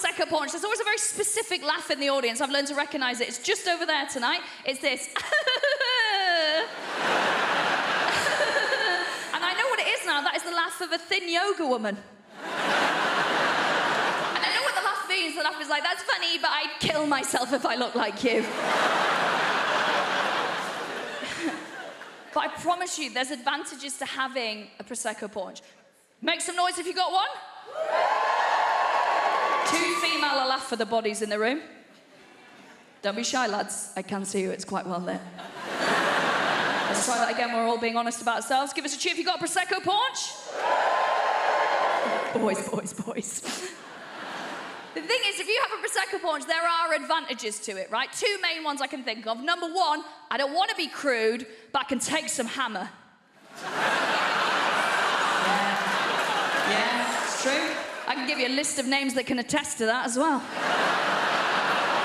Prosecco Paunch, there's always a very specific laugh in the audience. I've learned to recognise it. It's just over there tonight. It's this. And I know what it is now. That is the laugh of a thin yoga woman. And I know what the laugh means. The laugh is like, that's funny, but I'd kill myself if I looked like you. But I promise you, there's advantages to having a Prosecco Paunch. Make some noise if you got one. 2 female will laugh for the bodies in the room. Don't be shy, lads. I can see you, it's quite well lit. Let's try that again, we're all being honest about ourselves. Give us a cheer if you got a Prosecco Paunch. Boys, boys, boys. The thing is, if you have a Prosecco Paunch, there are advantages to it, right? 2 main ones I can think of. Number 1, I don't want to be crude, but I can take some hammer. Yeah, it's true. I can give you a list of names that can attest to that as well.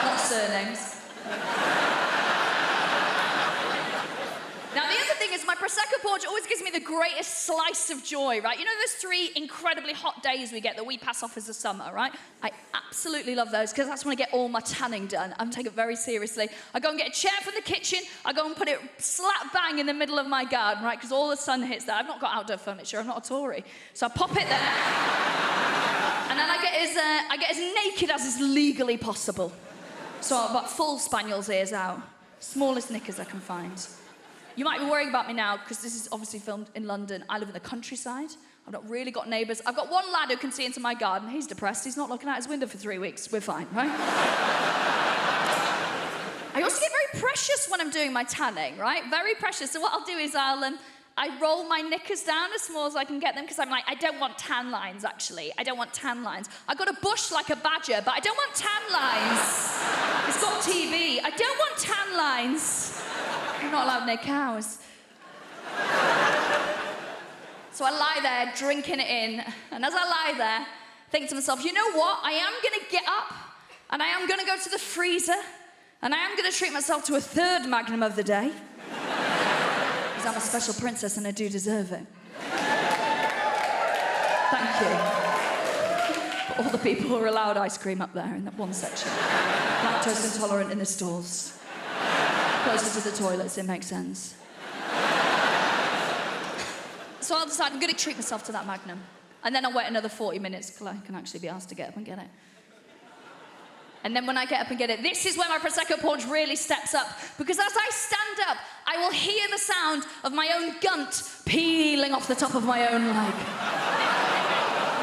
Not surnames. Now, the other thing is my Prosecco Paunch always gives me the greatest slice of joy, right? You know those 3 incredibly hot days we get that we pass off as the summer, right? I absolutely love those because that's when I get all my tanning done. I'm taking it very seriously. I go and get a chair from the kitchen. I go and put it slap bang in the middle of my garden, right? Because all the sun hits there. I've not got outdoor furniture. I'm not a Tory. So I pop it there. And then I get as naked as is legally possible. So I've got full spaniel's ears out. Smallest knickers I can find. You might be worrying about me now, because this is obviously filmed in London. I live in the countryside. I've not really got neighbours. I've got one lad who can see into my garden. He's depressed. He's not looking out his window for 3 weeks. We're fine, right? I also get very precious when I'm doing my tanning, right? Very precious. So what I'll do is I roll my knickers down as small as I can get them, because I'm like, I don't want tan lines, actually. I don't want tan lines. I've got a bush like a badger, but I don't want tan lines. It's got TB. I don't want tan lines. I'm not allowed near cows. So I lie there, drinking it in, and as I lie there, think to myself, you know what? I am going to get up, and I am going to go to the freezer, and I am going to treat myself to a 3rd Magnum of the day. Because I'm a special princess, and I do deserve it. Thank you. For all the people who are allowed ice cream up there in that one section. Lactose intolerant in the stalls. Closer to the toilets, it makes sense. So I'll decide I'm going to treat myself to that Magnum. And then I'll wait another 40 minutes till I can actually be asked to get up and get it. And then when I get up and get it, this is where my Prosecco Paunch really steps up. Because as I stand up, I will hear the sound of my own gunt peeling off the top of my own leg.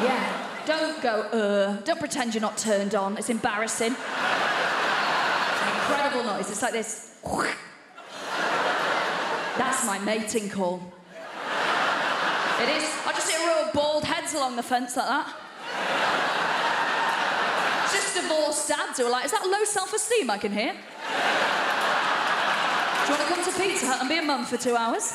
Yeah, don't go, don't pretend you're not turned on. It's embarrassing. It's an incredible noise. It's like this. That's my mating call. It is. I just see a row of bald heads along the fence like that. Just divorced dads who are like, is that low self-esteem I can hear? Do you want to come to Pizza Hut and be a mum for 2 hours?